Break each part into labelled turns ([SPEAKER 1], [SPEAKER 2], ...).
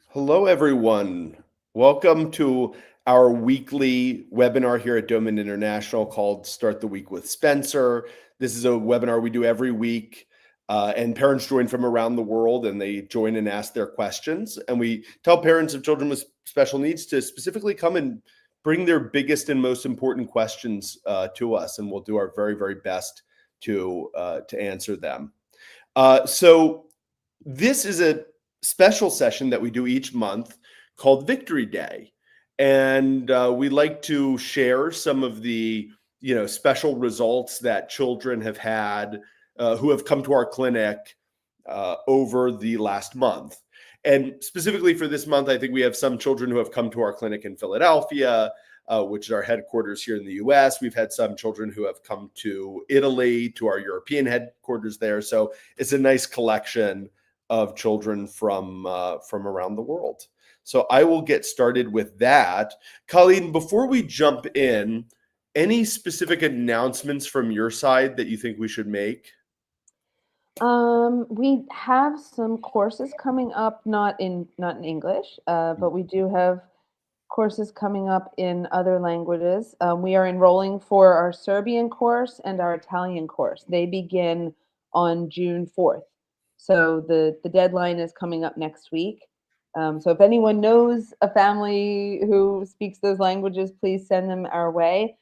[SPEAKER 1] Hello, everyone. Welcome to our weekly webinar here at Doman International called Start the Week with Spencer. This is a webinar we do every week, and parents join from around the world and they join and ask their questions. And we tell parents of children with special needs to specifically come and bring their biggest and most important questions to us, and we'll do our very, very best to answer them. So this is a special session that we do each month called Victory Day. And we like to share some of the special results that children have had who have come to our clinic over the last month. And specifically for this month, I think we have some children who have come to our clinic in Philadelphia, which is our headquarters here in the US. We've had some children who have come to Italy, to our European headquarters there. So it's a nice collection of children from around the world. So I will get started with that. Colleen, before we jump in, any specific announcements from your side that you think we should make?
[SPEAKER 2] We have some courses coming up, not in English, but we do have courses coming up in other languages. We are enrolling for our Serbian course and our Italian course. They begin on June 4th. So the deadline is coming up next week. So if anyone knows a family who speaks those languages, please send them our way.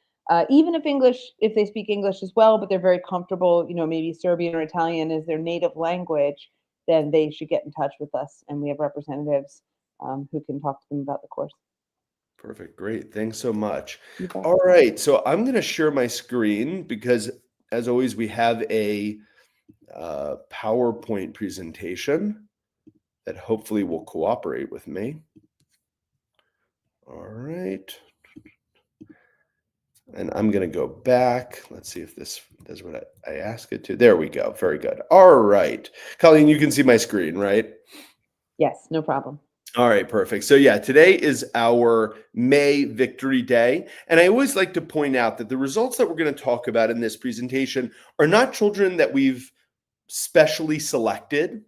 [SPEAKER 2] Even if they speak English as well, but they're very comfortable, maybe Serbian or Italian is their native language, then they should get in touch with us. And we have representatives who can talk to them about the course.
[SPEAKER 1] Perfect. Great. Thanks so much.
[SPEAKER 2] You bet.
[SPEAKER 1] All right. So I'm going to share my screen because, as always, we have a PowerPoint presentation that hopefully will cooperate with me. All right. And I'm going to go back. Let's see if this does what I ask it to. There we go. Very good. All right. Colleen, you can see my screen, right?
[SPEAKER 2] Yes, no problem.
[SPEAKER 1] All right, perfect. So yeah, today is our May Victory Day. And I always like to point out that the results that we're going to talk about in this presentation are not children that we've specially selected,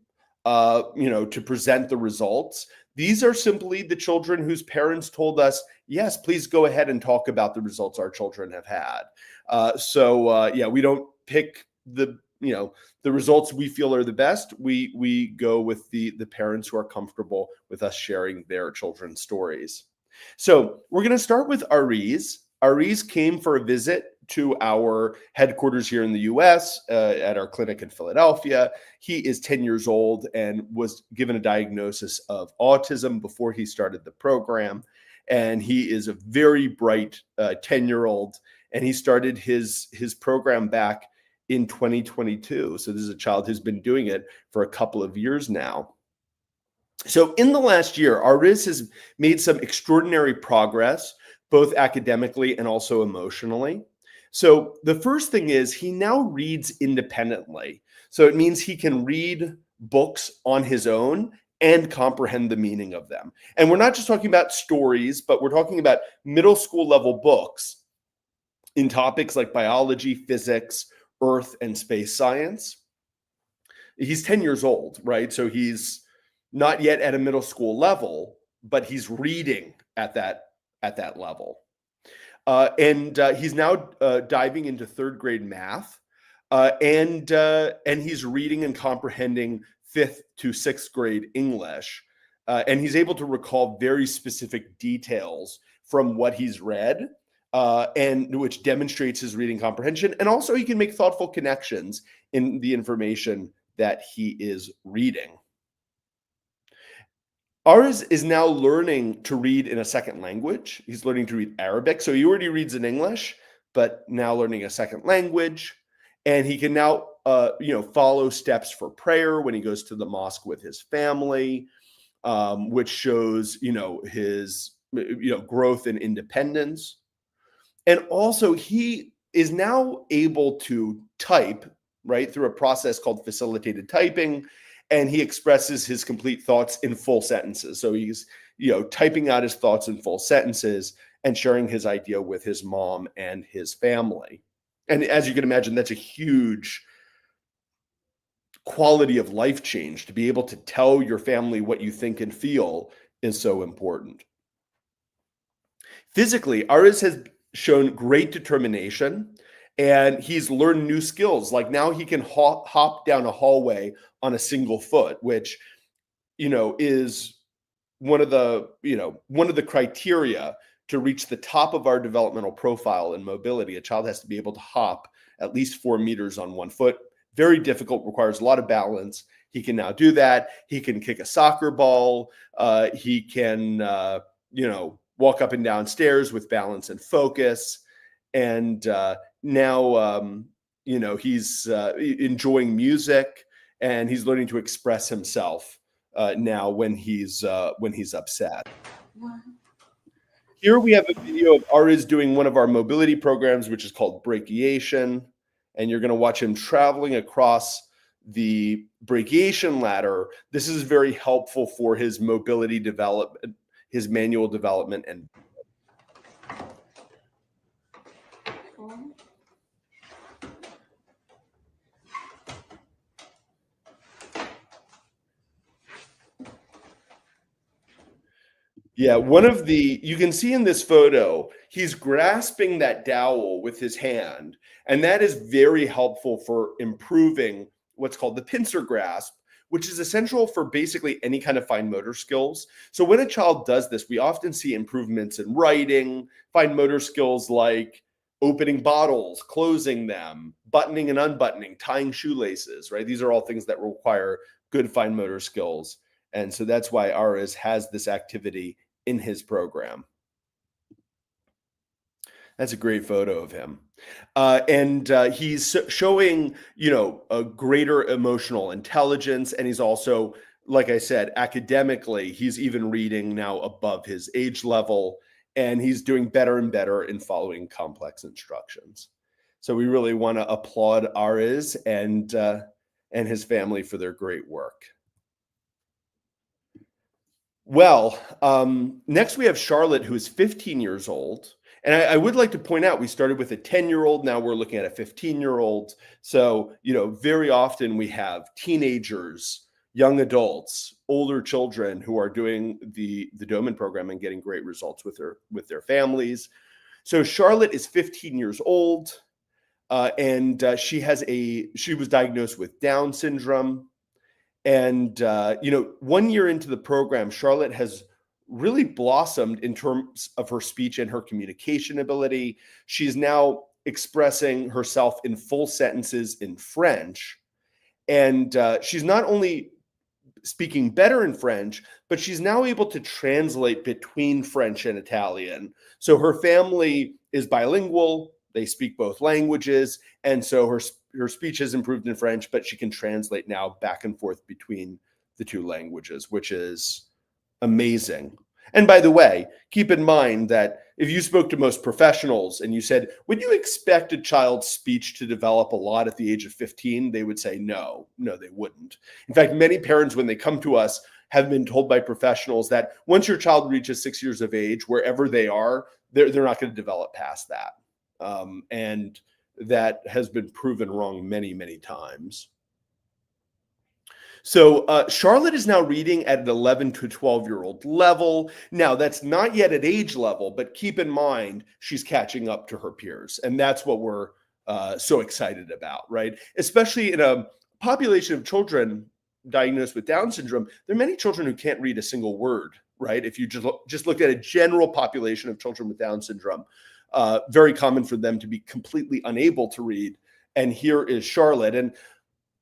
[SPEAKER 1] to present the results. These are simply the children whose parents told us, yes, please go ahead and talk about the results our children have had. We don't pick the results we feel are the best. We go with the parents who are comfortable with us sharing their children's stories. So we're going to start with Ariz. Ariz came for a visit to our headquarters here in the US at our clinic in Philadelphia. He is 10 years old and was given a diagnosis of autism before he started the program. And he is a very bright 10-year-old. And he started his program back in 2022. So this is a child who's been doing it for a couple of years now. So in the last year, Ariz has made some extraordinary progress, both academically and also emotionally. So the first thing is he now reads independently. So it means he can read books on his own and comprehend the meaning of them. And we're not just talking about stories, but we're talking about middle school level books in topics like biology, physics, earth, and space science. He's 10 years old, right? So he's not yet at a middle school level, but he's reading at that level. And he's now diving into third grade math, and he's reading and comprehending fifth to sixth grade English, and he's able to recall very specific details from what he's read, and which demonstrates his reading comprehension. And also, he can make thoughtful connections in the information that he is reading. Ariz is now learning to read in a second language. He's learning to read Arabic. So he already reads in English, but now learning a second language. And he can now, follow steps for prayer when he goes to the mosque with his family, which shows, his, growth and independence. And also he is now able to type, right, through a process called facilitated typing. And he expresses his complete thoughts in full sentences. So he's, typing out his thoughts in full sentences and sharing his idea with his mom and his family. And as you can imagine, that's a huge quality of life change. To be able to tell your family what you think and feel is so important. Physically, Aris has shown great determination, and he's learned new skills. Like now he can hop down a hallway on a single foot, which, is one of the criteria to reach the top of our developmental profile in mobility. A child has to be able to hop at least 4 meters on one foot. Very difficult, requires a lot of balance. He can now do that. He can kick a soccer ball. He can, walk up and down stairs with balance and focus. And now, he's enjoying music, and he's learning to express himself now when he's upset. Here we have a video of Ariz doing one of our mobility programs, which is called brachiation. And you're going to watch him traveling across the brachiation ladder. This is very helpful for his mobility development, his manual development. And yeah, you can see in this photo, he's grasping that dowel with his hand, and that is very helpful for improving what's called the pincer grasp, which is essential for basically any kind of fine motor skills. So when a child does this, we often see improvements in writing, fine motor skills like opening bottles, closing them, buttoning and unbuttoning, tying shoelaces, right? These are all things that require good fine motor skills. And so that's why Ariz has this activity in his program. That's a great photo of him. And he's showing, a greater emotional intelligence. And he's also, like I said, academically, he's even reading now above his age level. And he's doing better and better in following complex instructions. So we really want to applaud Ariz and his family for their great work. Well, next we have Charlotte, who is 15 years old. And I would like to point out, we started with a 10-year-old. Now we're looking at a 15-year-old. So, very often we have teenagers, young adults, older children who are doing the Doman program and getting great results with their families. So Charlotte is 15 years old, and she was diagnosed with Down syndrome. And, 1 year into the program, Charlotte has really blossomed in terms of her speech and her communication ability. She's now expressing herself in full sentences in French. And she's not only speaking better in French, but she's now able to translate between French and Italian. So her family is bilingual. They speak both languages. And so her speech has improved in French, but she can translate now back and forth between the two languages, which is amazing. And by the way, keep in mind that if you spoke to most professionals and you said, would you expect a child's speech to develop a lot at the age of 15? They would say, no, they wouldn't. In fact, many parents, when they come to us, have been told by professionals that once your child reaches 6 years of age, wherever they are, they're not going to develop past that. And that has been proven wrong many, many times. So Charlotte is now reading at an 11 to 12-year-old level. Now, that's not yet at age level, but keep in mind, she's catching up to her peers. And that's what we're so excited about, right? Especially in a population of children diagnosed with Down syndrome, there are many children who can't read a single word, right? If you just looked at a general population of children with Down syndrome, very common for them to be completely unable to read. And here is Charlotte. And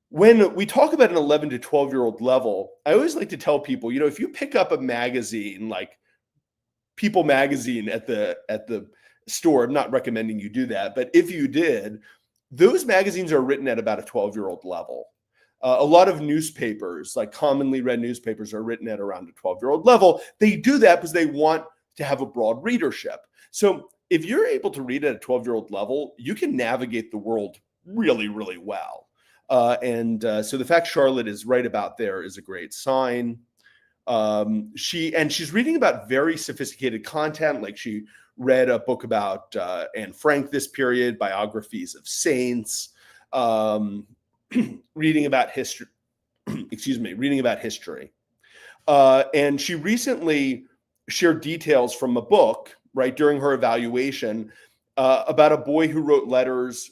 [SPEAKER 1] when we talk about an 11 to 12-year-old level, I always like to tell people, if you pick up a magazine like People magazine at the store, I'm not recommending you do that, but if you did, those magazines are written at about a 12-year-old level. A lot of newspapers, like commonly read newspapers, are written at around a 12-year-old level. They do that because they want to have a broad readership. So if you're able to read at a 12-year-old level, you can navigate the world really, really well. So the fact Charlotte is right about there is a great sign. She's reading about very sophisticated content. Like she read a book about Anne Frank this period, biographies of saints, reading about excuse me, reading about history. And she recently shared details from a book, right, during her evaluation about a boy who wrote letters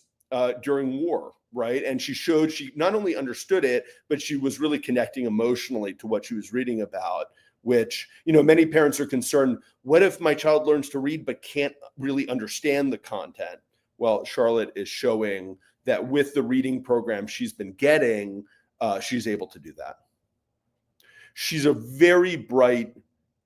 [SPEAKER 1] during war, right? And she showed she not only understood it, but she was really connecting emotionally to what she was reading about, which, many parents are concerned, what if my child learns to read but can't really understand the content? Well, Charlotte is showing that with the reading program she's been getting, she's able to do that. She's a very bright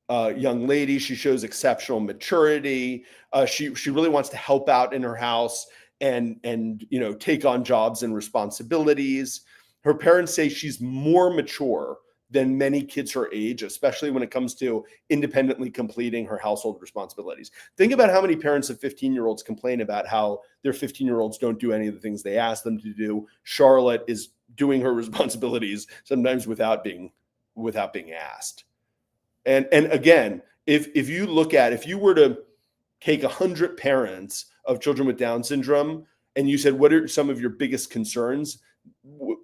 [SPEAKER 1] young lady. She shows exceptional maturity. She really wants to help out in her house and take on jobs and responsibilities. Her parents say she's more mature than many kids her age, especially when it comes to independently completing her household responsibilities. Think about how many parents of 15-year-olds complain about how their 15-year-olds don't do any of the things they ask them to do. Charlotte is doing her responsibilities sometimes without being asked. And again, if you were to take 100 parents of children with Down syndrome and you said, what are some of your biggest concerns?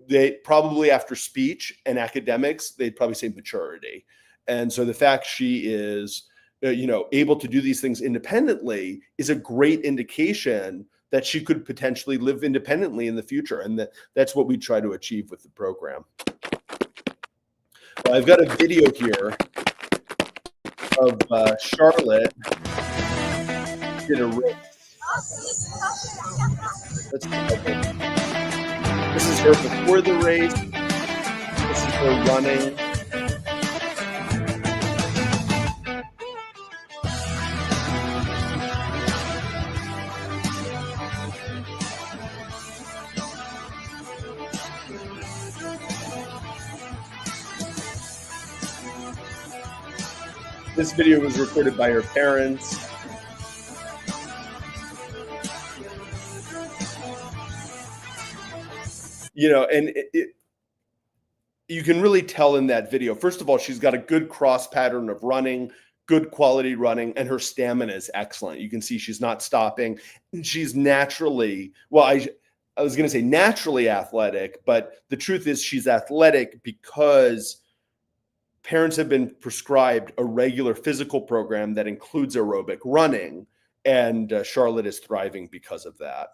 [SPEAKER 1] They probably, after speech and academics, they'd probably say maturity. And so the fact she is, able to do these things independently is a great indication that she could potentially live independently in the future. And that's what we try to achieve with the program. I've got a video here of Charlotte did a race. This is her before the race. This is her running. This video was recorded by her parents. And you can really tell in that video, first of all, she's got a good cross pattern of running, good quality running, and her stamina is excellent. You can see she's not stopping. She's naturally, well, I was going to say naturally athletic, but the truth is she's athletic because parents have been prescribed a regular physical program that includes aerobic running, and Charlotte is thriving because of that.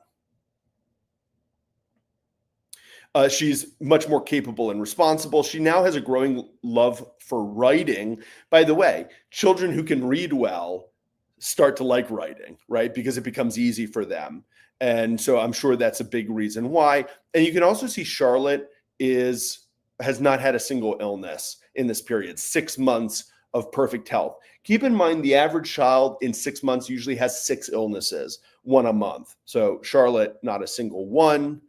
[SPEAKER 1] She's much more capable and responsible. She now has a growing love for writing. By the way, children who can read well start to like writing, right? Because it becomes easy for them. And so I'm sure that's a big reason why. And you can also see Charlotte has not had a single illness in this period, 6 months of perfect health. Keep in mind, the average child in 6 months usually has 6 illnesses, 1 a month. So Charlotte, not a single one.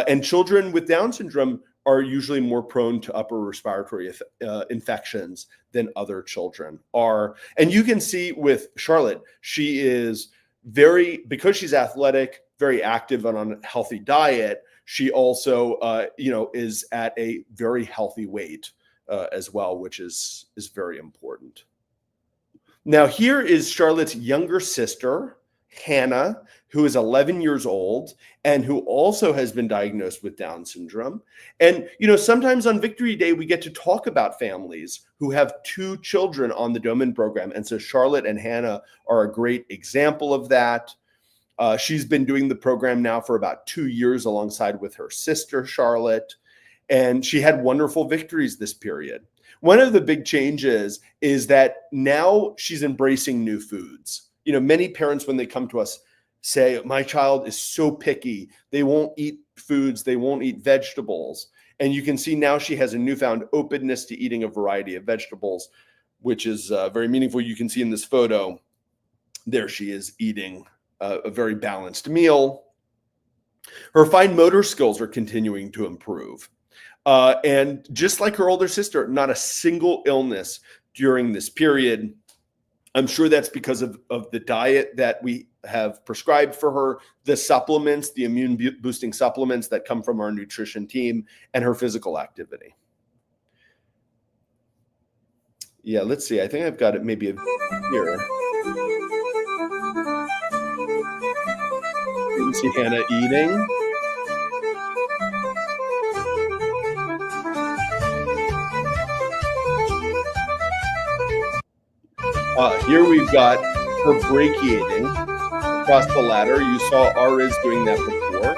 [SPEAKER 1] And children with Down syndrome are usually more prone to upper respiratory infections than other children are. And you can see with Charlotte, she is because she's athletic, very active and on a healthy diet, she also, is at a very healthy weight as well, which is very important. Now, here is Charlotte's younger sister, Hannah, who is 11 years old and who also has been diagnosed with Down syndrome. And, sometimes on Victory Day, we get to talk about families who have 2 children on the Doman program. And so Charlotte and Hannah are a great example of that. She's been doing the program now for about 2 years alongside with her sister, Charlotte. And she had wonderful victories this period. One of the big changes is that now she's embracing new foods. Many parents, when they come to us, say, my child is so picky. They won't eat foods. They won't eat vegetables. And you can see now she has a newfound openness to eating a variety of vegetables, which is very meaningful. You can see in this photo, there she is eating a very balanced meal. Her fine motor skills are continuing to improve. And just like her older sister, not a single illness during this period. I'm sure that's because of the diet that we have prescribed for her, the supplements, the immune boosting supplements that come from our nutrition team, and her physical activity. Yeah, let's see. I think I've got it maybe here. You can see Hannah eating. Here we've got her brachiating across the ladder. You saw Ariz doing that before.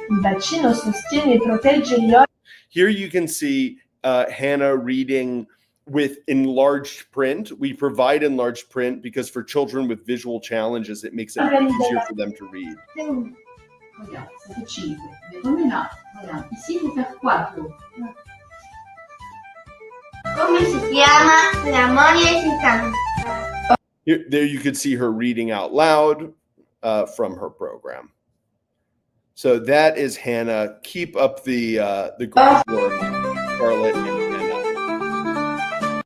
[SPEAKER 3] Il bacino sostiene e protegge gli organi.
[SPEAKER 1] Here you can see Hannah reading with enlarged print. We provide enlarged print because for children with visual challenges, it makes it easier for them to read.
[SPEAKER 3] Regarde, ça fait 5. Come no? Regarde, ici il faut faire 4.
[SPEAKER 4] Come si chiama la moglie si canta?
[SPEAKER 1] There you could see her reading out loud from her program. So that is Hannah. Keep up the great work, Scarlett and Hannah.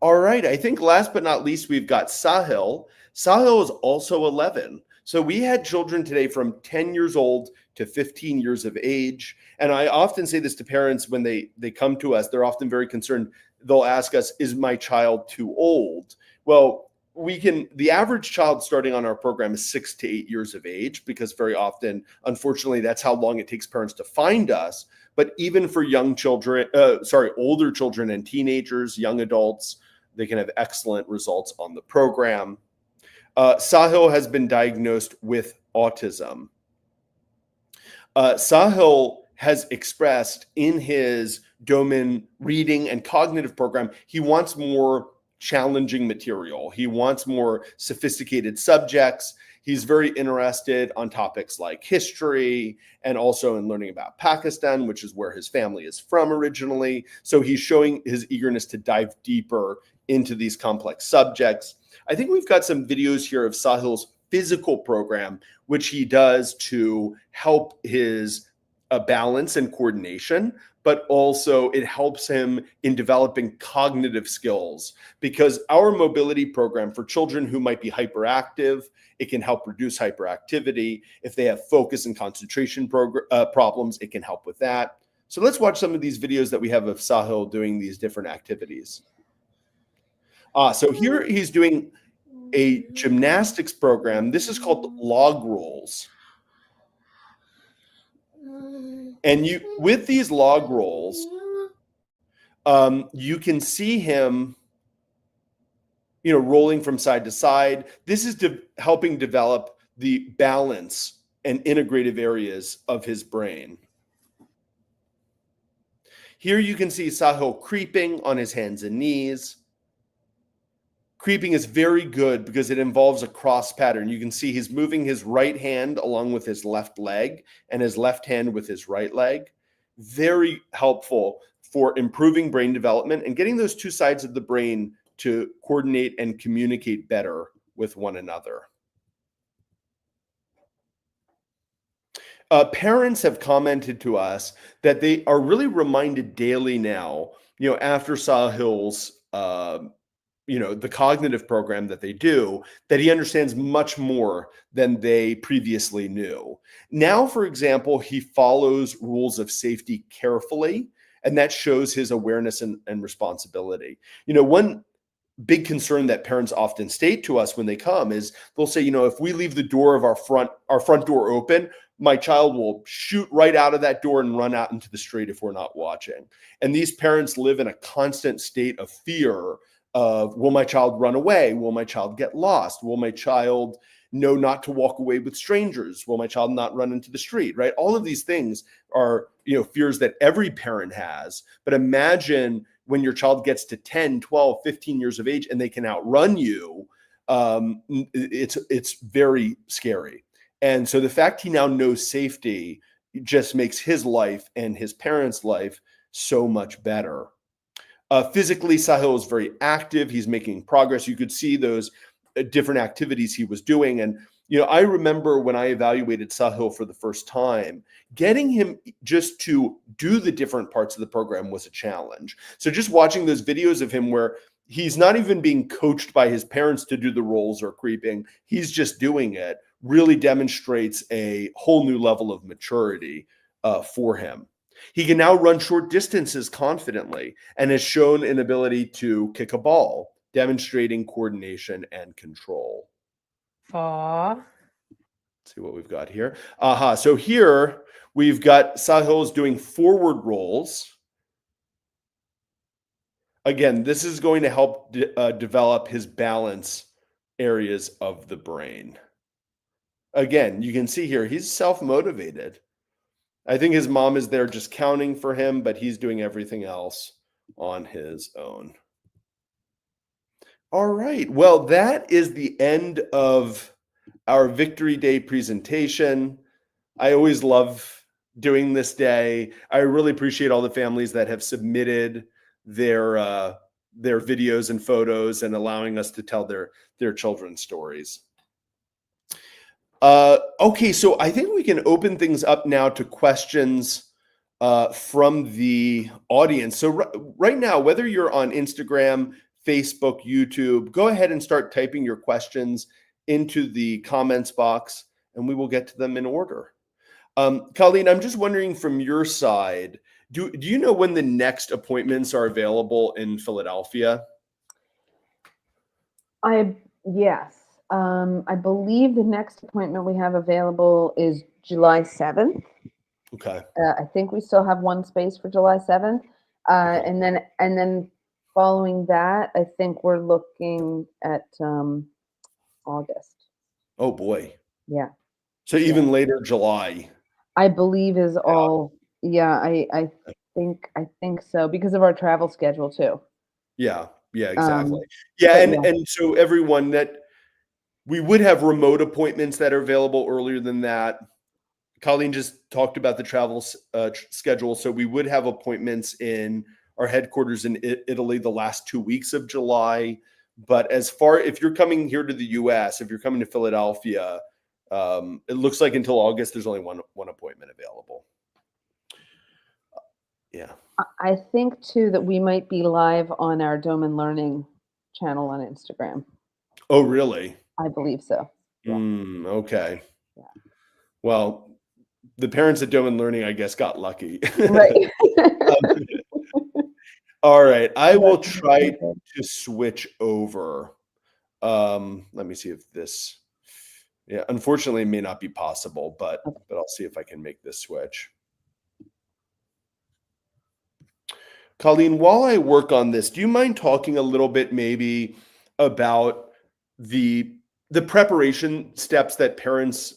[SPEAKER 1] All right. I think last but not least, we've got Sahil. Sahil is also 11. So we had children today from 10 years old to 15 years of age. And I often say this to parents when they come to us, they're often very concerned. They'll ask us, is my child too old? Well, the average child starting on our program is 6 to 8 years of age, because very often, unfortunately, that's how long it takes parents to find us. But even for older children and teenagers, young adults, they can have excellent results on the program. Sahil has been diagnosed with autism. Sahil has expressed in his Doman reading and cognitive program, he wants more challenging material. He wants more sophisticated subjects. He's very interested on topics like history and also in learning about Pakistan, which is where his family is from originally. So he's showing his eagerness to dive deeper into these complex subjects. I think we've got some videos here of Sahil's physical program, which he does to help his balance and coordination, but also it helps him in developing cognitive skills, because our mobility program for children who might be hyperactive, it can help reduce hyperactivity. If they have focus and concentration problems, it can help with that. So let's watch some of these videos that we have of Sahil doing these different activities. So here he's doing a gymnastics program. This is called log rolls. And with these log rolls, you can see him, rolling from side to side. This is helping develop the balance and integrative areas of his brain. Here you can see Sahil creeping on his hands and knees. Creeping is very good because it involves a cross pattern. You can see he's moving his right hand along with his left leg and his left hand with his right leg. Very helpful for improving brain development and getting those two sides of the brain to coordinate and communicate better with one another. Parents have commented to us that they are really reminded daily now, after Sahil's the cognitive program that they do, that he understands much more than they previously knew. Now, for example, he follows rules of safety carefully, and that shows his awareness and responsibility. One big concern that parents often state to us when they come is they'll say, if we leave the door of our front door open, my child will shoot right out of that door and run out into the street if we're not watching. And these parents live in a constant state of fear of, will my child run away? Will my child get lost? Will my child know not to walk away with strangers? Will my child not run into the street, right? All of these things are, fears that every parent has. But imagine when your child gets to 10, 12, 15 years of age and they can outrun you, it's very scary. And so the fact he now knows safety just makes his life and his parents' life so much better. Physically, Sahil is very active. He's making progress. You could see those different activities he was doing. And, I remember when I evaluated Sahil for the first time, getting him just to do the different parts of the program was a challenge. So just watching those videos of him where he's not even being coached by his parents to do the rolls or creeping, he's just doing it, really demonstrates a whole new level of maturity for him. He can now run short distances confidently and has shown an ability to kick a ball, demonstrating coordination and control.
[SPEAKER 5] Aww.
[SPEAKER 1] Let's see what we've got here. So here we've got Sahil's doing forward rolls. Again, this is going to help develop his balance areas of the brain. Again, you can see here, he's self-motivated. I think his mom is there just counting for him, but he's doing everything else on his own. All right. Well, that is the end of our Victory Day presentation. I always love doing this day. I really appreciate all the families that have submitted their videos and photos and allowing us to tell their children's stories. Okay, so I think we can open things up now to questions from the audience. So right now, whether you're on Instagram, Facebook, YouTube, go ahead and start typing your questions into the comments box, and we will get to them in order. Colleen, I'm just wondering from your side, do you know when the next appointments are available in Philadelphia?
[SPEAKER 2] Yes. I believe the next appointment we have available is July 7th.
[SPEAKER 1] Okay.
[SPEAKER 2] I think we still have one space for July 7th.
[SPEAKER 1] Okay.
[SPEAKER 2] And then following that, I think we're looking at August.
[SPEAKER 1] Oh boy.
[SPEAKER 2] Yeah.
[SPEAKER 1] So even later July.
[SPEAKER 2] I believe is all. Yeah, I think so because of our travel schedule too.
[SPEAKER 1] Yeah, exactly.
[SPEAKER 2] But
[SPEAKER 1] Yeah,
[SPEAKER 2] yeah.
[SPEAKER 1] and so everyone that we would have remote appointments that are available earlier than that. Colleen just talked about the travel schedule, so we would have appointments in our headquarters in Italy the last 2 weeks of July. But as far if you're coming here to the U.S., if you're coming to Philadelphia, it looks like until August there's only one appointment available. Yeah.
[SPEAKER 2] I think too that we might be live on our Doman Learning channel on Instagram.
[SPEAKER 1] Oh, really?
[SPEAKER 2] I believe so. Yeah.
[SPEAKER 1] Okay.
[SPEAKER 2] Yeah.
[SPEAKER 1] Well, the parents at Doman Learning, I guess, got lucky.
[SPEAKER 2] Right.
[SPEAKER 1] All right. I will try to switch over. Let me see if this, yeah, unfortunately it may not be possible, but I'll see if I can make this switch. Colleen, while I work on this, do you mind talking a little bit maybe about the preparation steps that parents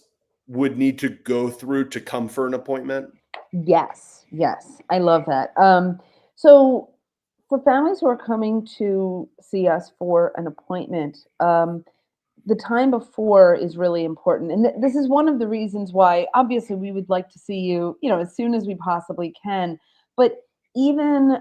[SPEAKER 1] would need to go through to come for an appointment?
[SPEAKER 2] Yes, I love that. So for families who are coming to see us for an appointment, the time before is really important. And this is one of the reasons why, obviously, we would like to see you, as soon as we possibly can. But even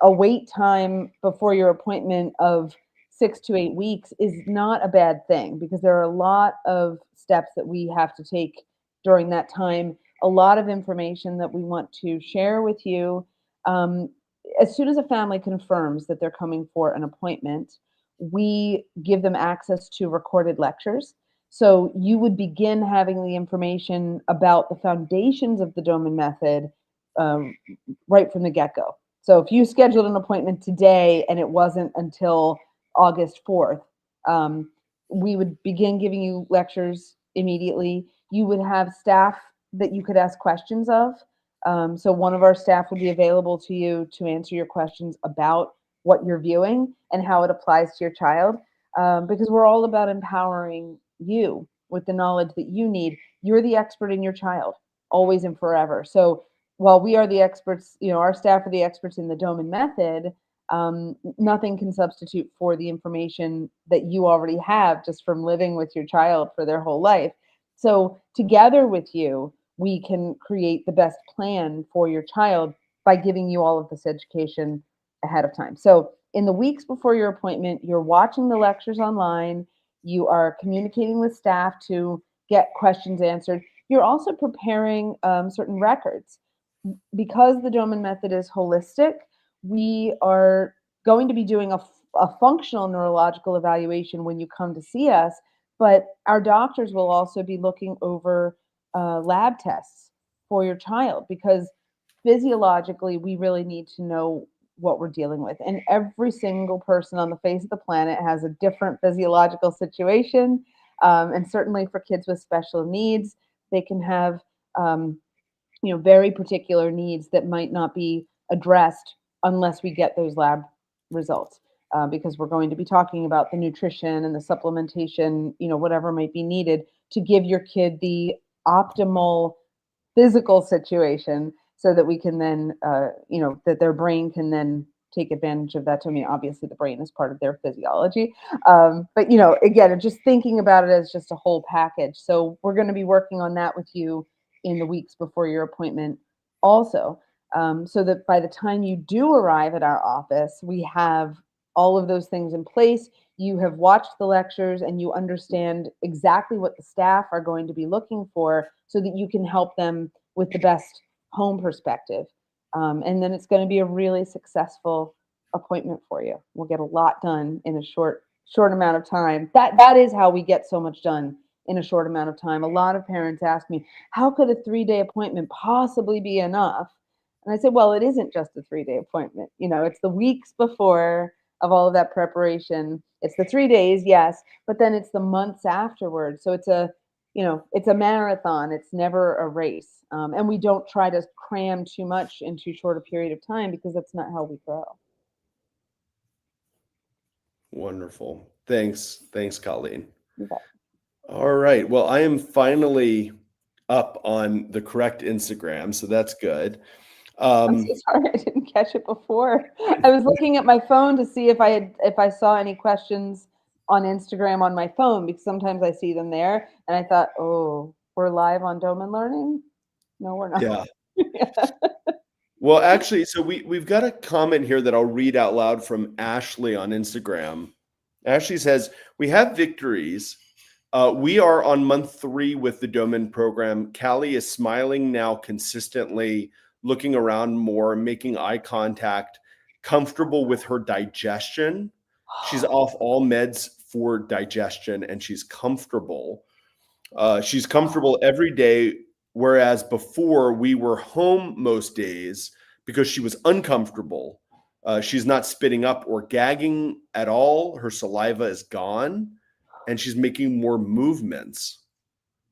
[SPEAKER 2] a wait time before your appointment of 6 to 8 weeks is not a bad thing because there are a lot of steps that we have to take during that time, a lot of information that we want to share with you. As soon as a family confirms that they're coming for an appointment, we give them access to recorded lectures. So you would begin having the information about the foundations of the Doman Method right from the get-go. So if you scheduled an appointment today and it wasn't until August 4th, we would begin giving you lectures immediately. You would have staff that you could ask questions of. So one of our staff would be available to you to answer your questions about what you're viewing and how it applies to your child, because we're all about empowering you with the knowledge that you need. You're the expert in your child, always and forever. So while we are the experts, our staff are the experts in the Doman Method, nothing can substitute for the information that you already have just from living with your child for their whole life. So together with you, we can create the best plan for your child by giving you all of this education ahead of time. So in the weeks before your appointment, you're watching the lectures online, you are communicating with staff to get questions answered. You're also preparing certain records. Because the Doman Method is holistic, we are going to be doing a functional neurological evaluation when you come to see us, but our doctors will also be looking over lab tests for your child because physiologically we really need to know what we're dealing with. And every single person on the face of the planet has a different physiological situation. And certainly for kids with special needs, they can have very particular needs that might not be addressed unless we get those lab results. Because we're going to be talking about the nutrition and the supplementation, whatever might be needed to give your kid the optimal physical situation so that we can then, that their brain can then take advantage of that. To me, obviously, the brain is part of their physiology. But, again, just thinking about it as just a whole package. So we're going to be working on that with you in the weeks before your appointment also, so that by the time you do arrive at our office, we have all of those things in place. You have watched the lectures and you understand exactly what the staff are going to be looking for so that you can help them with the best home perspective. And then it's going to be a really successful appointment for you. We'll get a lot done in a short amount of time. That is how we get so much done in a short amount of time. A lot of parents ask me, how could a 3-day appointment possibly be enough? And I said, well, it isn't just a 3-day appointment. It's the weeks before of all of that preparation. It's the 3 days, yes, but then it's the months afterwards. So it's a marathon. It's never a race. And we don't try to cram too much in too short a period of time because that's not how we grow.
[SPEAKER 1] Wonderful. Thanks, Colleen.
[SPEAKER 2] You bet.
[SPEAKER 1] All right. Well, I am finally up on the correct Instagram, so that's good.
[SPEAKER 2] I'm so sorry I didn't catch it before. I was looking at my phone to see if I saw any questions on Instagram on my phone, because sometimes I see them there, and I thought, oh, we're live on Doman Learning? No, we're not.
[SPEAKER 1] Yeah. Well, actually, so we've got a comment here that I'll read out loud from Ashley on Instagram. Ashley says, we have victories. We are on month 3 with the Doman program. Callie is smiling now consistently, looking around more, making eye contact, comfortable with her digestion. She's off all meds for digestion and she's comfortable. She's comfortable every day, whereas before we were home most days because she was uncomfortable. She's not spitting up or gagging at all. Her saliva is gone and she's making more movements.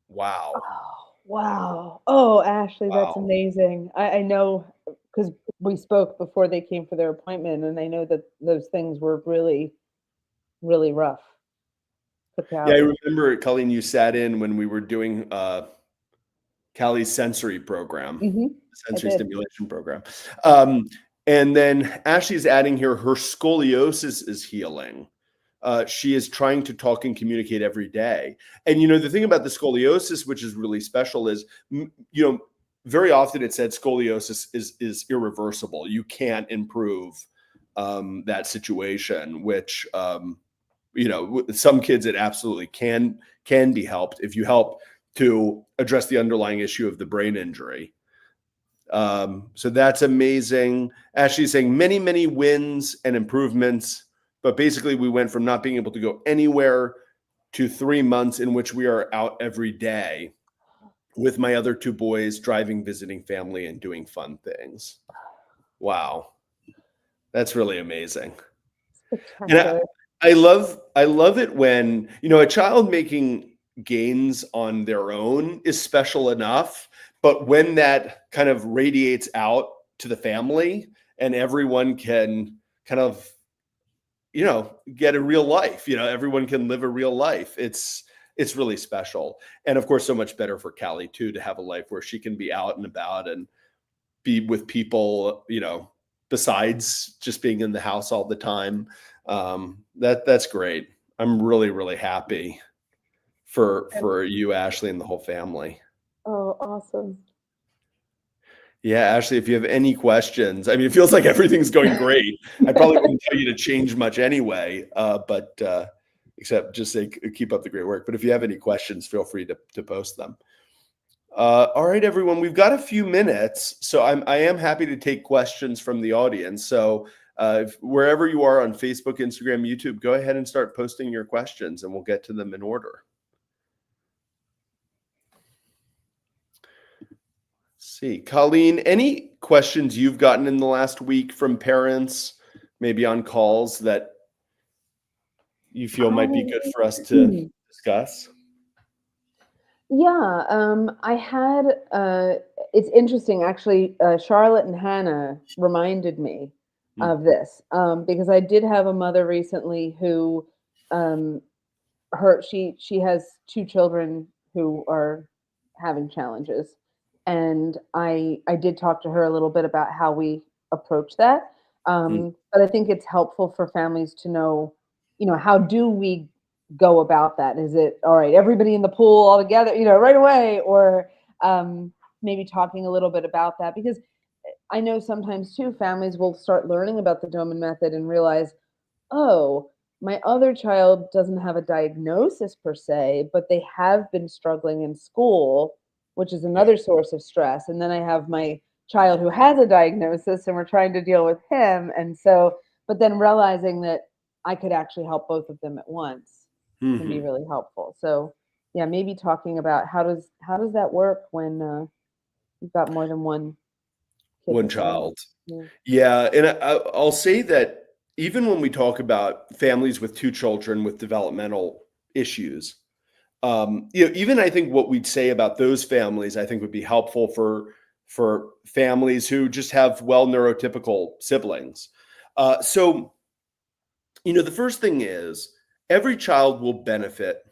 [SPEAKER 1] Wow.
[SPEAKER 2] Wow. Oh, Ashley, that's
[SPEAKER 1] Wow.
[SPEAKER 2] amazing. I know, because we spoke before they came for their appointment, and I know that those things were really, really rough.
[SPEAKER 1] Yeah, I remember, Colleen, you sat in when we were doing Callie's sensory program, sensory stimulation program. And then Ashley's adding here, her scoliosis is healing. She is trying to talk and communicate every day. And, the thing about the scoliosis, which is really special, is, very often it said scoliosis is irreversible. You can't improve that situation, which, some kids it absolutely can be helped if you help to address the underlying issue of the brain injury. So that's amazing. Ashley's saying many, many wins and improvements. But basically, we went from not being able to go anywhere to 3 months in which we are out every day with my other 2 boys, driving, visiting family, and doing fun things. Wow. That's really amazing. And I love it when, a child making gains on their own is special enough, but when that kind of radiates out to the family and everyone can kind of get a real life, everyone can live a real life. It's really special. And of course, so much better for Callie too, to have a life where she can be out and about and be with people, besides just being in the house all the time. That's great. I'm really, really happy for you, Ashley, and the whole family.
[SPEAKER 2] Oh, awesome.
[SPEAKER 1] Yeah, Ashley, if you have any questions, it feels like everything's going great. I probably wouldn't tell you to change much anyway, but except just say keep up the great work. But if you have any questions, feel free to post them. All right, everyone, we've got a few minutes, so I am happy to take questions from the audience. So wherever you are on Facebook, Instagram, YouTube, go ahead and start posting your questions, and we'll get to them in order. See, Colleen, any questions you've gotten in the last week from parents, maybe on calls, that you feel might be good for us to discuss?
[SPEAKER 2] Yeah, I had, it's interesting, actually, Charlotte and Hannah reminded me of this, because I did have a mother recently who, um, she has two children who are having challenges, and I did talk to her a little bit about how we approach that.
[SPEAKER 1] Mm.
[SPEAKER 2] But I think it's helpful for families to know, how do we go about that? Is it all right, everybody in the pool all together, right away, or maybe talking a little bit about that, because I know sometimes too families will start learning about the Doman method and realize, oh, my other child doesn't have a diagnosis per se, but they have been struggling in school, which is
[SPEAKER 1] Yeah.
[SPEAKER 2] another source of stress. And then I have my child who has a diagnosis and we're trying to deal with him. And so, but then realizing that I could actually help both of them at once can be
[SPEAKER 1] Mhm.
[SPEAKER 2] really helpful. So, yeah, maybe talking about how does that work when you've got more than one kid
[SPEAKER 1] One
[SPEAKER 2] with learning.
[SPEAKER 1] child.
[SPEAKER 2] Yeah.
[SPEAKER 1] Yeah, and I'll say that even when we talk about families with two children with developmental issues, even I think what we'd say about those families, I think would be helpful for families who just have well neurotypical siblings. So, the first thing is every child will benefit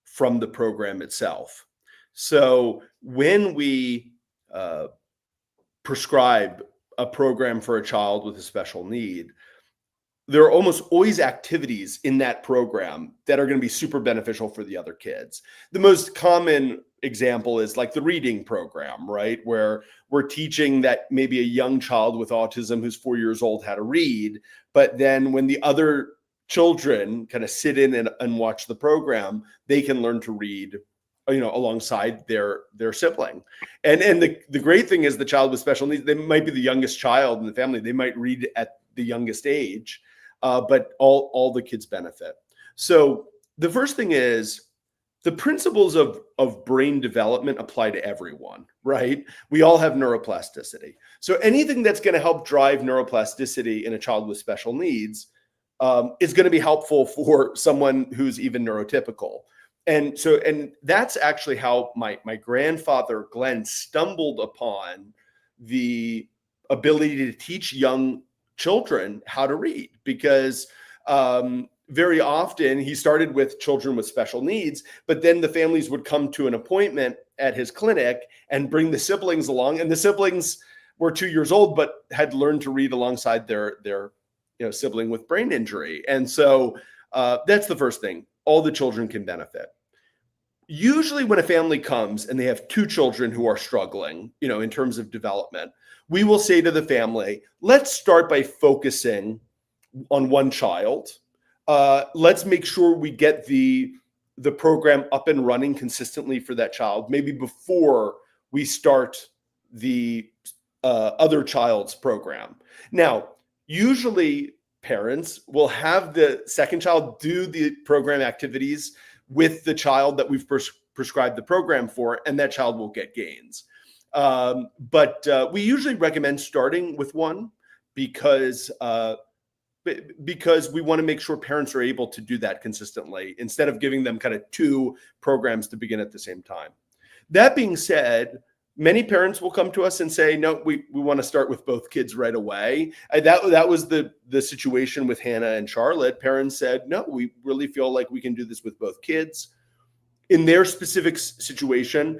[SPEAKER 1] from the program itself. So when we uh, prescribe a program for a child with a special need, there are almost always activities in that program that are going to be super beneficial for the other kids. The most common example is like the reading program, right? Where we're teaching that maybe a young child with autism who's 4 years old how to read, but then when the other children kind of sit in and watch the program, they can learn to read, alongside their sibling. And the great thing is the child with special needs, they might be the youngest child in the family. They might read at the youngest age, but all the kids benefit. So the first thing is the principles of brain development apply to everyone, right? We all have neuroplasticity. So anything that's going to help drive neuroplasticity in a child with special needs is going to be helpful for someone who's even neurotypical. And that's actually how my grandfather Glenn stumbled upon the ability to teach young children how to read, because very often he started with children with special needs, but then the families would come to an appointment at his clinic and bring the siblings along, and the siblings were 2 years old but had learned to read alongside their sibling with brain injury. And so that's the first thing. All the children can benefit. Usually when a family comes and they have two children who are struggling, in terms of development, we will say to the family, let's start by focusing on one child. Let's make sure we get the program up and running consistently for that child, maybe before we start the other child's program. Now, usually parents will have the second child do the program activities with the child that we've prescribed the program for, and that child will get gains. But we usually recommend starting with one because we want to make sure parents are able to do that consistently instead of giving them kind of two programs to begin at the same time. That being said, many parents will come to us and say, no, we want to start with both kids right away. That was the situation with Hannah and Charlotte. Parents said, no, we really feel like we can do this with both kids. In their specific situation,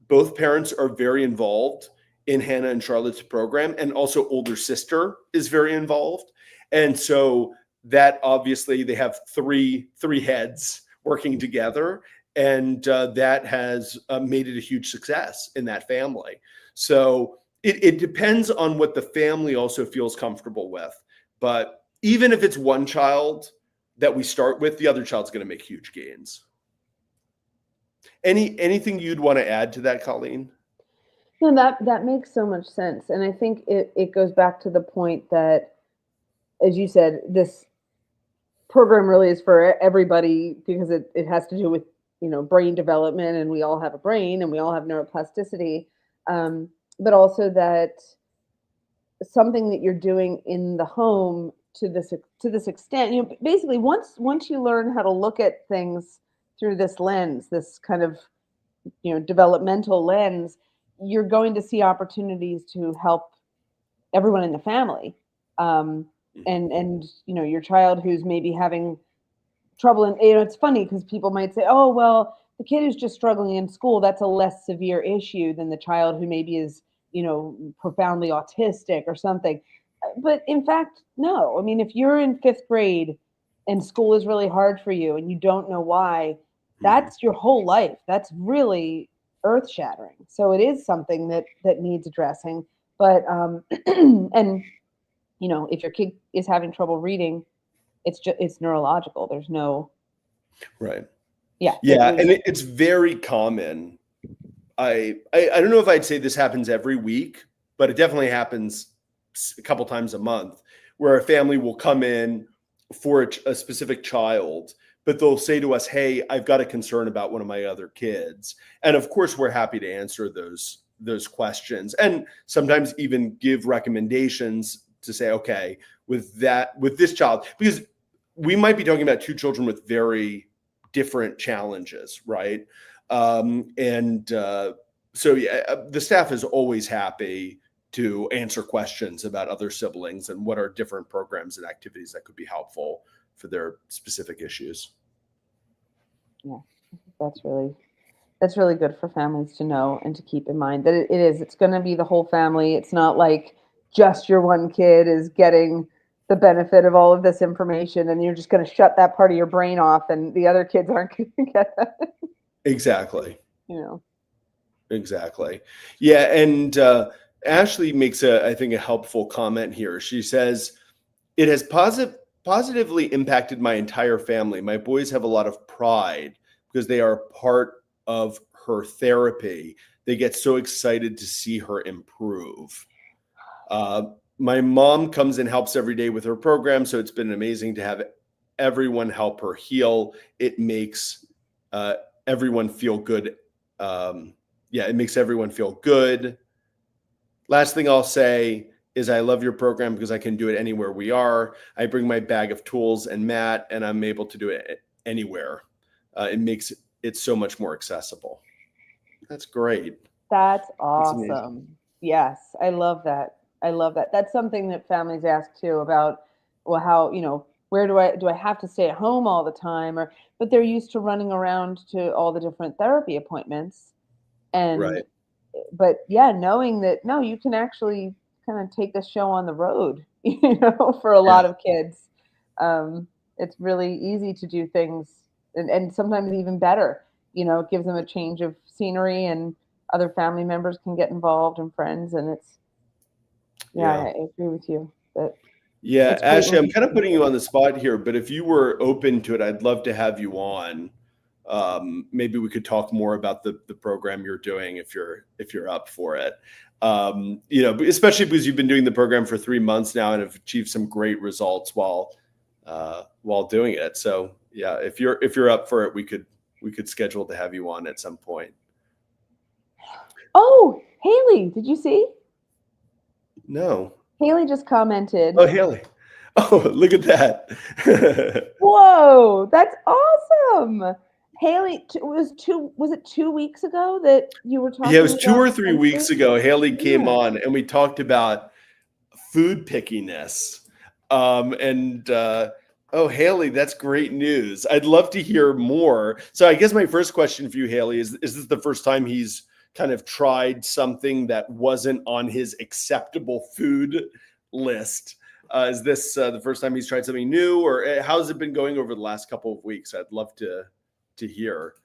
[SPEAKER 1] both parents are very involved in Hannah and Charlotte's program, and also older sister is very involved. And so that obviously they have three heads working together, and that has made it a huge success in that family. So it depends on what the family also feels comfortable with. But even if it's one child that we start with, the other child's going to make huge gains. Anything you'd want to add to that, Colleen?
[SPEAKER 2] No, that makes so much sense. And I think it goes back to the point that, as you said, this program really is for everybody, because it has to do with, brain development, and we all have a brain and we all have neuroplasticity. But also that something that you're doing in the home to this extent, basically once you learn how to look at things through this lens, this kind of, developmental lens, you're going to see opportunities to help everyone in the family And your child who's maybe having trouble, and it's funny because people might say, oh well, the kid who's just struggling in school, that's a less severe issue than the child who maybe is profoundly autistic or something. But in fact, no. I mean, if you're in 5th grade and school is really hard for you and you don't know why, that's your whole life. That's really earth shattering. So it is something that needs addressing. But and if your kid is having trouble reading, it's neurological. There's no
[SPEAKER 1] Right.
[SPEAKER 2] yeah.
[SPEAKER 1] Yeah, and it's very common. I don't know if I'd say this happens every week, but it definitely happens a couple times a month where a family will come in for a specific child, but they'll say to us, hey, I've got a concern about one of my other kids. And of course, we're happy to answer those questions and sometimes even give recommendations to say, okay, with this child, because we might be talking about 2 children with very different challenges, right? So yeah, the staff is always happy to answer questions about other siblings and what are different programs and activities that could be helpful for their specific issues.
[SPEAKER 2] Yeah, that's really good for families to know and to keep in mind that it's going to be the whole family. It's not like just your one kid is getting the benefit of all of this information and you're just going to shut that part of your brain off and the other kids aren't going to get that.
[SPEAKER 1] Exactly. Exactly. Yeah. And Ashley makes I think a helpful comment here. She says, it has positively impacted my entire family. My boys have a lot of pride because they are part of her therapy. They get so excited to see her improve. My mom comes and helps every day with her program, so it's been amazing to have everyone help her heal. It makes everyone feel good. It makes everyone feel good. Last thing I'll say is I love your program because I can do it anywhere we are. I bring my bag of tools and mat, and I'm able to do it anywhere. It makes it so much more accessible. That's great.
[SPEAKER 2] That's
[SPEAKER 1] That's amazing.
[SPEAKER 2] awesome. Yes, I love that. That's something that families ask too about, well, how, where do I have to stay at home all the time? But they're used to running around to all the different therapy appointments. And,
[SPEAKER 1] Right.
[SPEAKER 2] but yeah, knowing that, no, you can actually kind of take the show on the road, for a lot of kids. It's really easy to do things and sometimes even better, it gives them a change of scenery and other family members can get involved and friends. And I agree with you that
[SPEAKER 1] Yeah,
[SPEAKER 2] it's great
[SPEAKER 1] Ashley,
[SPEAKER 2] when
[SPEAKER 1] I'm kind
[SPEAKER 2] people
[SPEAKER 1] of putting you on the spot here, but if you were open to it, I'd love to have you on. Maybe we could talk more about the program you're doing if you're up for it. Especially because you've been doing the program for 3 months now and have achieved some great results while doing it. So yeah, if you're up for it, we could schedule to have you on at some point.
[SPEAKER 2] Oh, Haley, did you see?
[SPEAKER 1] No.
[SPEAKER 2] Haley just commented.
[SPEAKER 1] Oh, Haley. Oh, look at that.
[SPEAKER 2] Whoa, that's awesome. Haley, was it 2 weeks ago that you were talking
[SPEAKER 1] Yeah, it was 2
[SPEAKER 2] about
[SPEAKER 1] or 3 weeks
[SPEAKER 2] sensory?
[SPEAKER 1] ago. Haley came
[SPEAKER 2] Yeah.
[SPEAKER 1] on and we talked about food pickiness. Haley, that's great news. I'd love to hear more. So I guess my first question for you, Haley, is this the first time he's kind of tried something that wasn't on his acceptable food list? Is this the first time he's tried something new, or how's it been going over the last couple of weeks? I'd love to hear.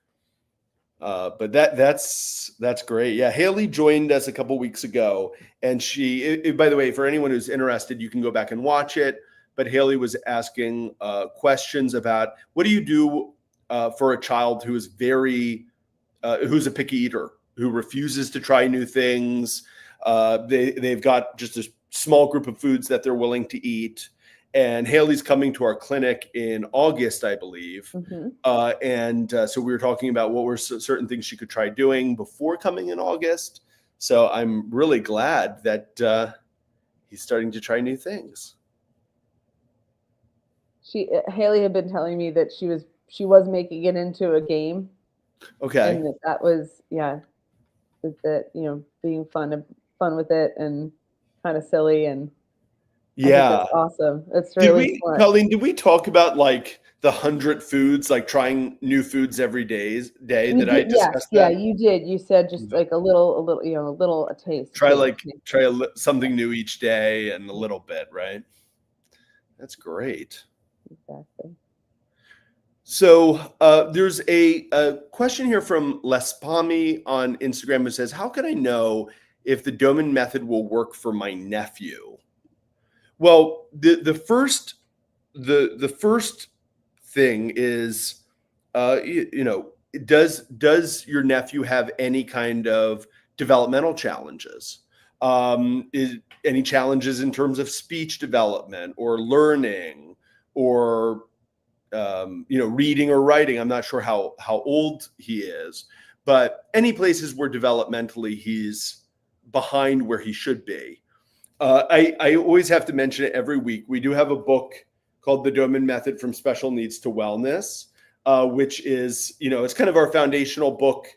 [SPEAKER 1] But that's great. Yeah, Haley joined us a couple weeks ago, and by the way, for anyone who's interested, you can go back and watch it. But Haley was asking questions about what do you do for a child who is who's a picky eater, who refuses to try new things. They've got just a small group of foods that they're willing to eat. And Haley's coming to our clinic in August, I believe.
[SPEAKER 2] Mm-hmm.
[SPEAKER 1] So we were talking about what were certain things she could try doing before coming in August. So I'm really glad that he's starting to try new things.
[SPEAKER 2] Haley had been telling me that she was making it into a game.
[SPEAKER 1] Okay.
[SPEAKER 2] And that was, that being fun with it and kind of silly, and I think
[SPEAKER 1] Yeah.
[SPEAKER 2] that's awesome. It's
[SPEAKER 1] Did
[SPEAKER 2] really
[SPEAKER 1] we,
[SPEAKER 2] smart.
[SPEAKER 1] Colleen, did we talk about like the 100 foods, like trying new foods every day
[SPEAKER 2] We
[SPEAKER 1] that I
[SPEAKER 2] did, yes,
[SPEAKER 1] discussed
[SPEAKER 2] yeah,
[SPEAKER 1] that?
[SPEAKER 2] you did. You said just
[SPEAKER 1] Yeah.
[SPEAKER 2] like a little, a taste
[SPEAKER 1] Try
[SPEAKER 2] too.
[SPEAKER 1] like something new each day and a little bit, right? That's great.
[SPEAKER 2] Exactly.
[SPEAKER 1] So there's a question here from Lespami on Instagram who says, "How can I know if the Doman method will work for my nephew?" Well, the first thing is, does your nephew have any kind of developmental challenges? Any challenges in terms of speech development or learning or reading or writing? I'm not sure how old he is, but any places where developmentally he's behind where he should be. I always have to mention it every week. We do have a book called The Doman Method from Special Needs to Wellness, which is, it's kind of our foundational book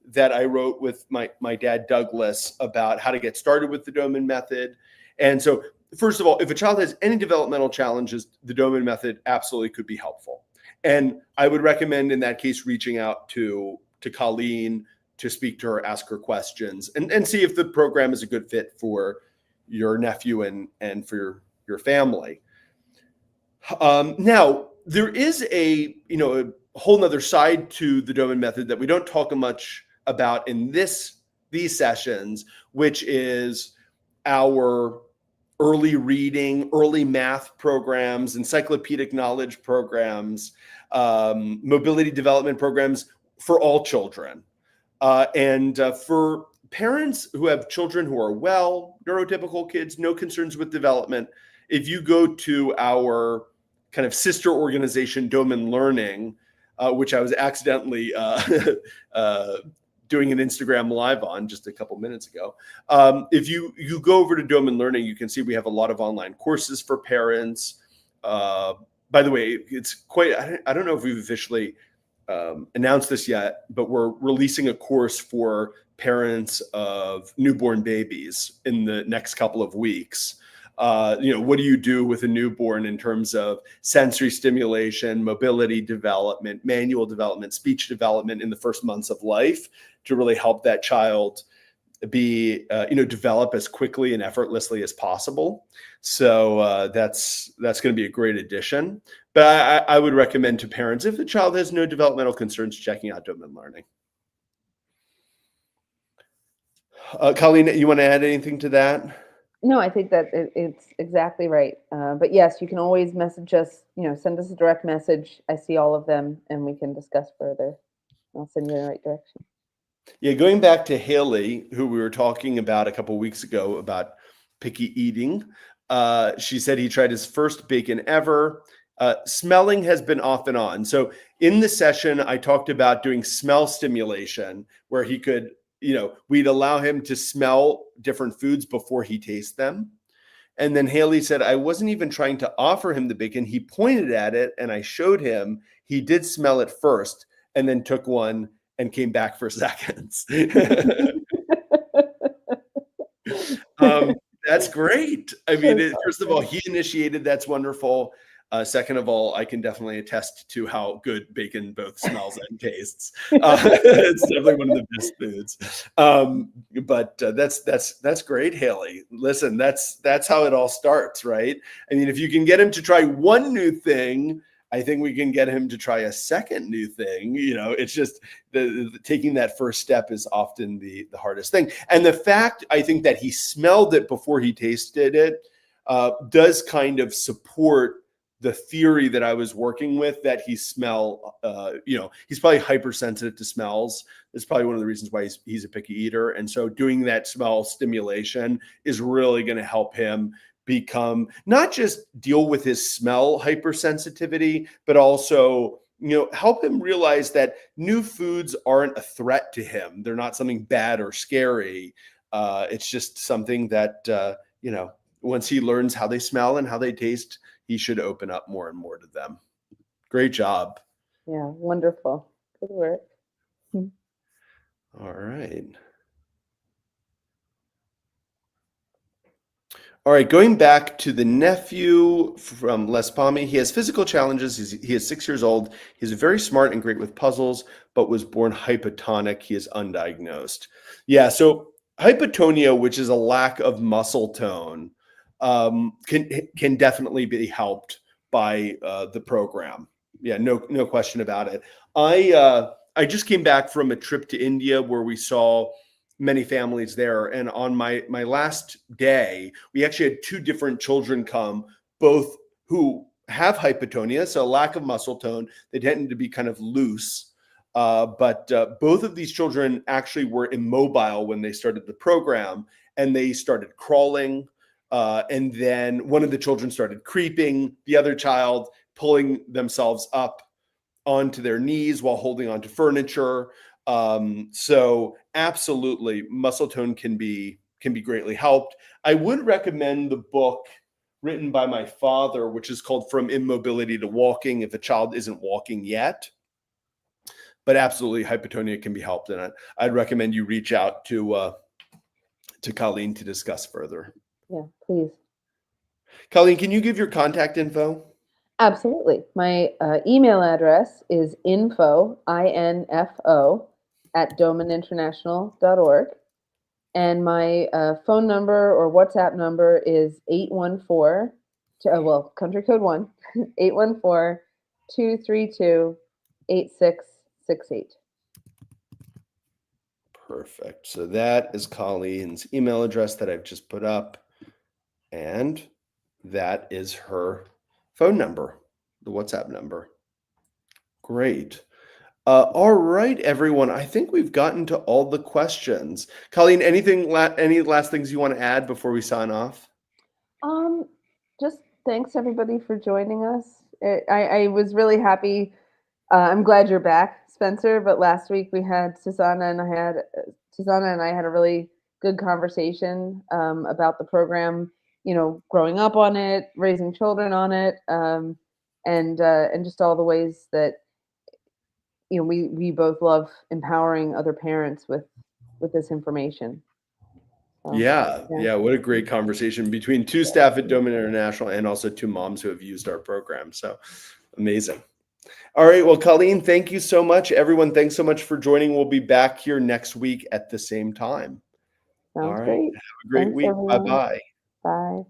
[SPEAKER 1] that I wrote with my dad, Douglas, about how to get started with the Doman Method. And so, first of all, if a child has any developmental challenges, the Doman Method absolutely could be helpful. And I would recommend in that case reaching out to Colleen to speak to her, ask her questions, and see if the program is a good fit for your nephew and for your family. Now, there is a whole nother side to the Doman method that we don't talk much about in these sessions, which is our early reading, early math programs, encyclopedic knowledge programs, mobility development programs for all children. And for parents who have children who are well, neurotypical kids, no concerns with development, if you go to our kind of sister organization, Doman Learning, which I was accidentally doing an Instagram live on just a couple minutes ago. If you go over to Doman Learning, you can see we have a lot of online courses for parents. By the way, it's quite, I don't know if we've officially announced this yet, but we're releasing a course for parents of newborn babies in the next couple of weeks. What do you do with a newborn in terms of sensory stimulation, mobility development, manual development, speech development in the first months of life to really help that child be develop as quickly and effortlessly as possible. So that's going to be a great addition. But I would recommend to parents, if the child has no developmental concerns, checking out Doman Learning. Colleen, you want to add anything to that?
[SPEAKER 2] No, I think that it's exactly right. But yes, you can always message us, send us a direct message. I see all of them and we can discuss further. I'll send you in the right direction.
[SPEAKER 1] Yeah, going back to Haley, who we were talking about a couple of weeks ago about picky eating, she said he tried his first bacon ever. Smelling has been off and on. So in the session, I talked about doing smell stimulation where he could, we'd allow him to smell different foods before he tastes them. And then Haley said, I wasn't even trying to offer him the bacon. He pointed at it and I showed him. He did smell it first and then took one and came back for seconds. That's great. I mean, first of all, he initiated. That's wonderful. Second of all, I can definitely attest to how good bacon both smells and tastes. It's definitely one of the best foods. But that's great, Haley. Listen, that's how it all starts, right? I mean, if you can get him to try one new thing, I think we can get him to try a second new thing. It's just the taking that first step is often the hardest thing. And the fact, I think, that he smelled it before he tasted it does kind of support the theory that I was working with, that he's probably hypersensitive to smells. It's probably one of the reasons why he's a picky eater. And so doing that smell stimulation is really going to help him become, not just deal with his smell hypersensitivity, but also, help him realize that new foods aren't a threat to him. They're not something bad or scary. It's just something that, once he learns how they smell and how they taste, he should open up more and more to them. Great job.
[SPEAKER 2] Yeah, wonderful. Good work.
[SPEAKER 1] All right. All right, going back to the nephew from Les Palmy, he has physical challenges. He is 6 years old. He's very smart and great with puzzles, but was born hypotonic. He is undiagnosed. Yeah, so hypotonia, which is a lack of muscle tone, can definitely be helped by the program. Yeah, no question about it. I just came back from a trip to India where we saw many families there, and on my last day, we actually had two different children come, both who have hypotonia, so lack of muscle tone. They tend to be kind of loose, but both of these children actually were immobile when they started the program, and they started crawling. And then one of the children started creeping, the other child pulling themselves up onto their knees while holding onto furniture. So absolutely, muscle tone can be greatly helped. I would recommend the book written by my father, which is called From Immobility to Walking, if a child isn't walking yet. But absolutely, hypotonia can be helped, and I'd recommend you reach out to Colleen to discuss further.
[SPEAKER 2] Yeah, please.
[SPEAKER 1] Colleen, can you give your contact info?
[SPEAKER 2] Absolutely. My email address is info, I-N-F-O, @domaninternational.org. And my phone number or WhatsApp number is 814, country code 1, 814-232-8668.
[SPEAKER 1] Perfect. So that is Colleen's email address that I've just put up. And that is her phone number, the WhatsApp number. Great. All right, everyone. I think we've gotten to all the questions. Colleen, any last things you want to add before we sign off?
[SPEAKER 2] Just thanks everybody for joining us. I was really happy. I'm glad you're back, Spencer. But last week we had Susanna and I had a really good conversation about the program. You know, growing up on it, raising children on it, and just all the ways that we both love empowering other parents with this information. So,
[SPEAKER 1] Yeah. What a great conversation between two staff at Doman International and also two moms who have used our program. So amazing. All right. Well, Colleen, thank you so much. Everyone, thanks so much for joining. We'll be back here next week at the same time.
[SPEAKER 2] Sounds
[SPEAKER 1] All right.
[SPEAKER 2] great.
[SPEAKER 1] Have a great
[SPEAKER 2] Thanks,
[SPEAKER 1] week.
[SPEAKER 2] everyone.
[SPEAKER 1] Bye-bye.
[SPEAKER 2] Bye.